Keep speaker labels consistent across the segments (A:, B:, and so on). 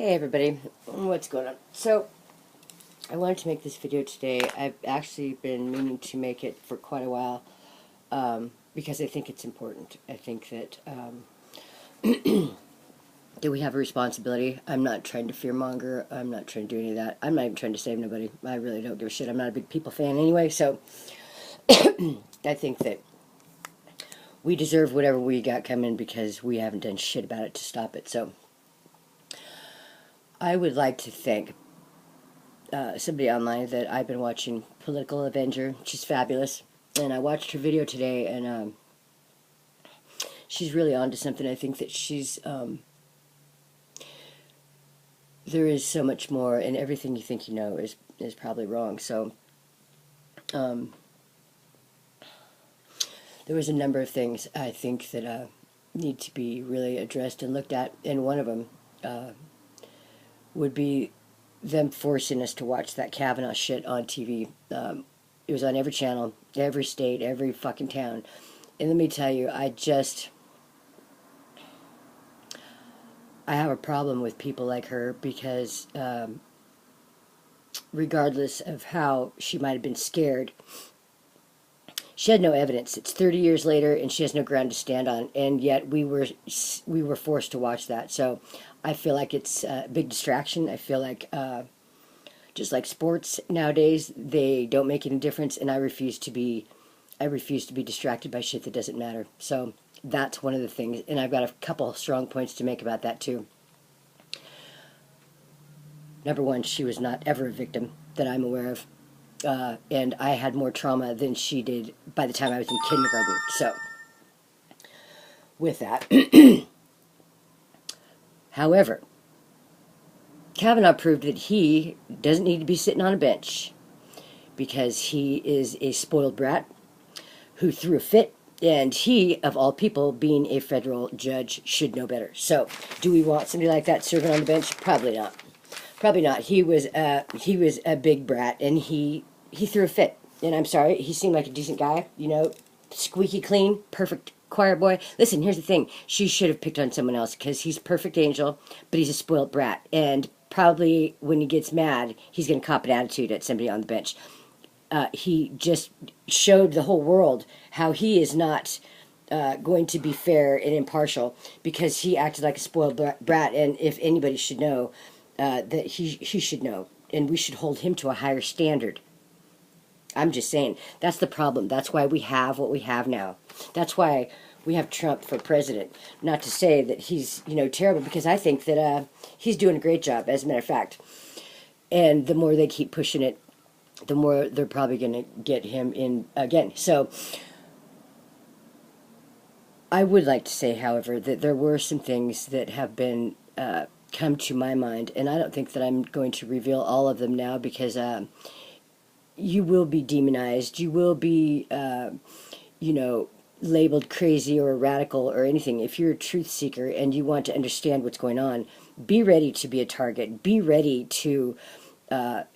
A: Hey everybody, what's going on? So, I wanted to make this video today. I've actually been meaning to make it for quite a while because I think it's important. I think that that we have a responsibility. I'm not trying to fearmonger. I'm not trying to do any of that. I'm not even trying to save nobody. I really don't give a shit. I'm not a big people fan anyway, so I think that we deserve whatever we got coming because we haven't done shit about it to stop it. So, I would like to thank somebody online that I've been watching, Political Avenger. She's fabulous, and I watched her video today, and she's really onto something. I think that she's there is so much more, and everything you think you know is probably wrong. So there was a number of things I think that need to be really addressed and looked at, and one of them would be them forcing us to watch that Kavanaugh shit on TV. It was on every channel, every state, every fucking town. And let me tell you, I have a problem with people like her because regardless of how she might have been scared, she had no evidence. It's 30 years later, and she has no ground to stand on, and yet we were forced to watch that. So I feel like it's a big distraction. I feel like just like sports nowadays, they don't make any difference, and I refuse to be distracted by shit that doesn't matter. So that's one of the things, and I've got a couple strong points to make about that too. Number one, she was not ever a victim that I'm aware of. And I had more trauma than she did by the time I was in kindergarten. So, with that. However, Kavanaugh proved that he doesn't need to be sitting on a bench because he is a spoiled brat who threw a fit, and he, of all people, being a federal judge, should know better. So, do we want somebody like that serving on the bench? Probably not. Probably not. He was a big brat, and he threw a fit. And I'm sorry, he seemed like a decent guy, you know, squeaky clean, perfect choir boy. Listen, here's the thing. She should have picked on someone else because he's a perfect angel, but he's a spoiled brat. And probably when he gets mad, he's going to cop an attitude at somebody on the bench. He just showed the whole world how he is not going to be fair and impartial because he acted like a spoiled brat. And if anybody should know, that he should know, and we should hold him to a higher standard. I'm just saying, that's the problem. That's why we have what we have now. That's why we have Trump for president. Not to say that he's, you know, terrible, because I think that he's doing a great job, as a matter of fact. And the more they keep pushing it, the more they're probably going to get him in again. So, I would like to say, however, that there were some things that have been come to my mind, and I don't think that I'm going to reveal all of them now because you will be demonized, you will be, you know, labeled crazy or radical or anything. If you're a truth seeker and you want to understand what's going on, be ready to be a target. Be ready to,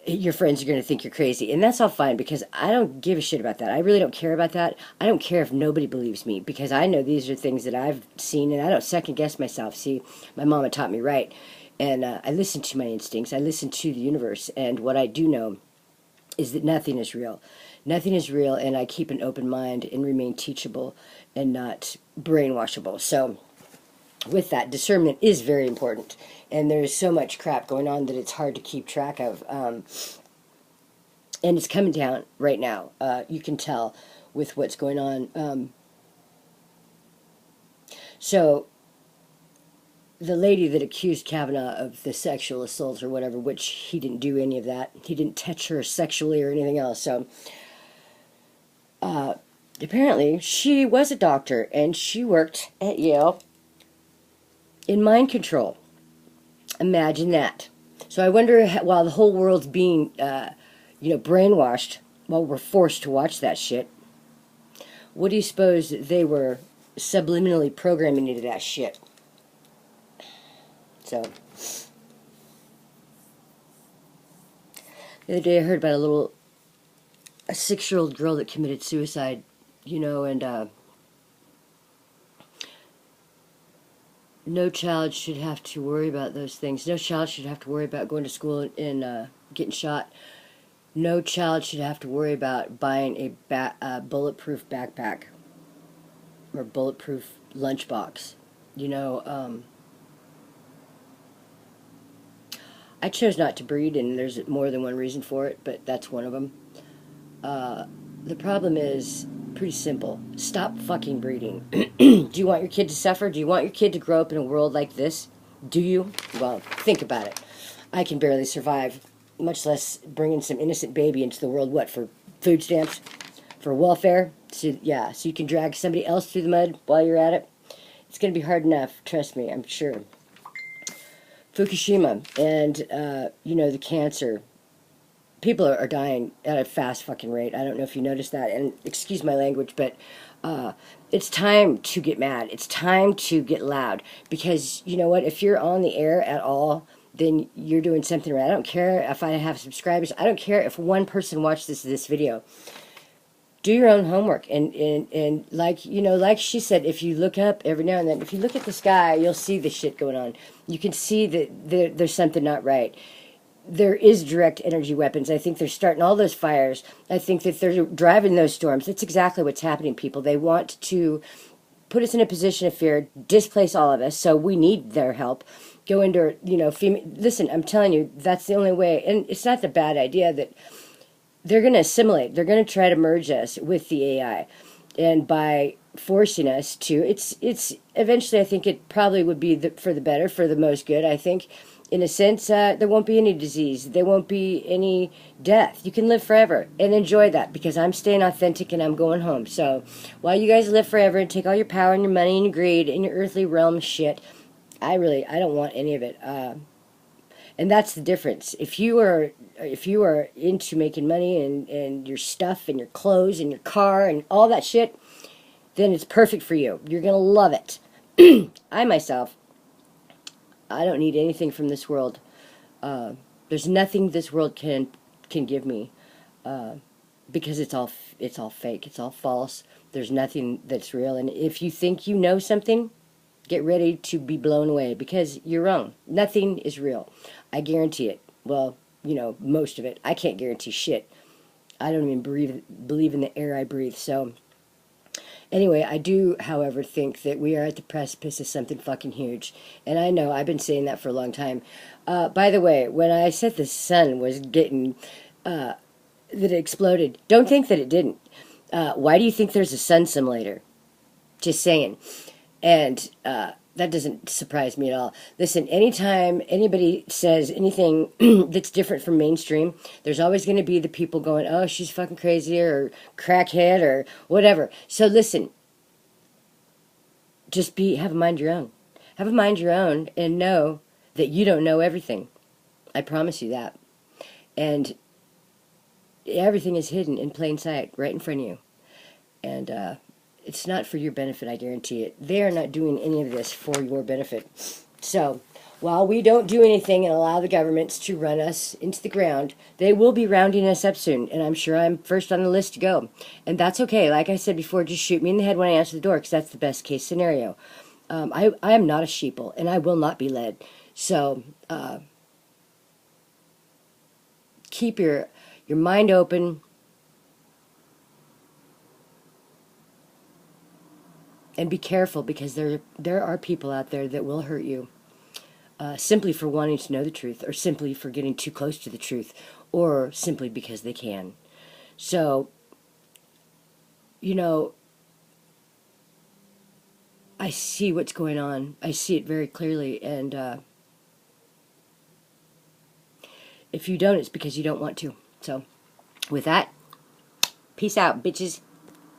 A: your friends are going to think you're crazy. And that's all fine because I don't give a shit about that. I really don't care about that. I don't care if nobody believes me because I know these are things that I've seen and I don't second guess myself. See, my mama taught me right. And I listen to my instincts. I listen to the universe. And what I do know is that nothing is real. Nothing is real, and I keep an open mind and remain teachable and not brainwashable. So, with that, discernment is very important. And there's so much crap going on that it's hard to keep track of. And it's coming down right now. You can tell with what's going on. So, the lady that accused Kavanaugh of the sexual assault or whatever, which he didn't do any of that. He didn't touch her sexually or anything else. So, apparently, she was a doctor, and she worked at Yale in mind control. Imagine that. So I wonder, while the whole world's being, you know, brainwashed, while we're forced to watch that shit, what do you suppose they were subliminally programming into that shit? So, the other day I heard about a 6-year-old girl that committed suicide, you know, and No child should have to worry about those things. No child should have to worry about going to school and getting shot. No child should have to worry about buying a bulletproof backpack or bulletproof lunchbox. You know, I chose not to breed, and there's more than one reason for it, but that's one of them. The problem is pretty simple. Stop fucking breeding. Do you want your kid to suffer? Do you want your kid to grow up in a world like this? Do you? Well, think about it. I can barely survive, much less bringing some innocent baby into the world. What, for food stamps? For welfare? So, yeah, so you can drag somebody else through the mud while you're at it? It's going to be hard enough, trust me, I'm sure. Fukushima and, you know, the cancer. People are dying at a fast fucking rate. I don't know if you noticed that. And excuse my language, but it's time to get mad. It's time to get loud. Because, you know what, if you're on the air at all, then you're doing something right. I don't care if I have subscribers. I don't care if one person watched this video. Do your own homework. And like, you know, like she said, if you look up every now and then, if you look at the sky, you'll see the shit going on. You can see that there's something not right. There is direct energy weapons. I think they're starting all those fires. I think that they're driving those storms. That's exactly what's happening, people. They want to put us in a position of fear, displace all of us, so we need their help. Go into, you know, listen, I'm telling you, that's the only way. And it's not the bad idea that they're going to assimilate. They're going to try to merge us with the AI. And by forcing us to, it's eventually, I think it probably would be for the better, for the most good, I think. In a sense, there won't be any disease. There won't be any death. You can live forever and enjoy that, because I'm staying authentic and I'm going home. So while you guys live forever and take all your power and your money and your greed and your earthly realm shit, I don't want any of it. And that's the difference. If you are into making money and your stuff and your clothes and your car and all that shit, then it's perfect for you. You're going to love it. I myself, I don't need anything from this world. There's nothing this world can give me, because it's all fake. It's all false. There's nothing that's real. And if you think you know something, get ready to be blown away, because you're wrong. Nothing is real. I guarantee it. Well, you know, most of it. I can't guarantee shit. I don't even believe in the air I breathe. So anyway, I do, however, think that we are at the precipice of something fucking huge. And I know, I've been saying that for a long time. By the way, when I said the sun was getting, that it exploded, don't think that it didn't. Why do you think there's a sun simulator? Just saying. And that doesn't surprise me at all. Listen, anytime anybody says anything that's different from mainstream, there's always going to be the people going, oh, she's fucking crazy, or crackhead, or whatever. So listen, just have a mind your own. Have a mind your own and know that you don't know everything. I promise you that. And everything is hidden in plain sight, right in front of you. And it's not for your benefit, I guarantee it. They are not doing any of this for your benefit. So, while we don't do anything and allow the governments to run us into the ground, they will be rounding us up soon, and I'm sure I'm first on the list to go. And that's okay. Like I said before, just shoot me in the head when I answer the door, because that's the best case scenario. I am not a sheeple, and I will not be led. So, keep your mind open. And be careful, because there are people out there that will hurt you, simply for wanting to know the truth, or simply for getting too close to the truth, or simply because they can. So, you know, I see what's going on. I see it very clearly, and if you don't, it's because you don't want to. So, with that, peace out, bitches.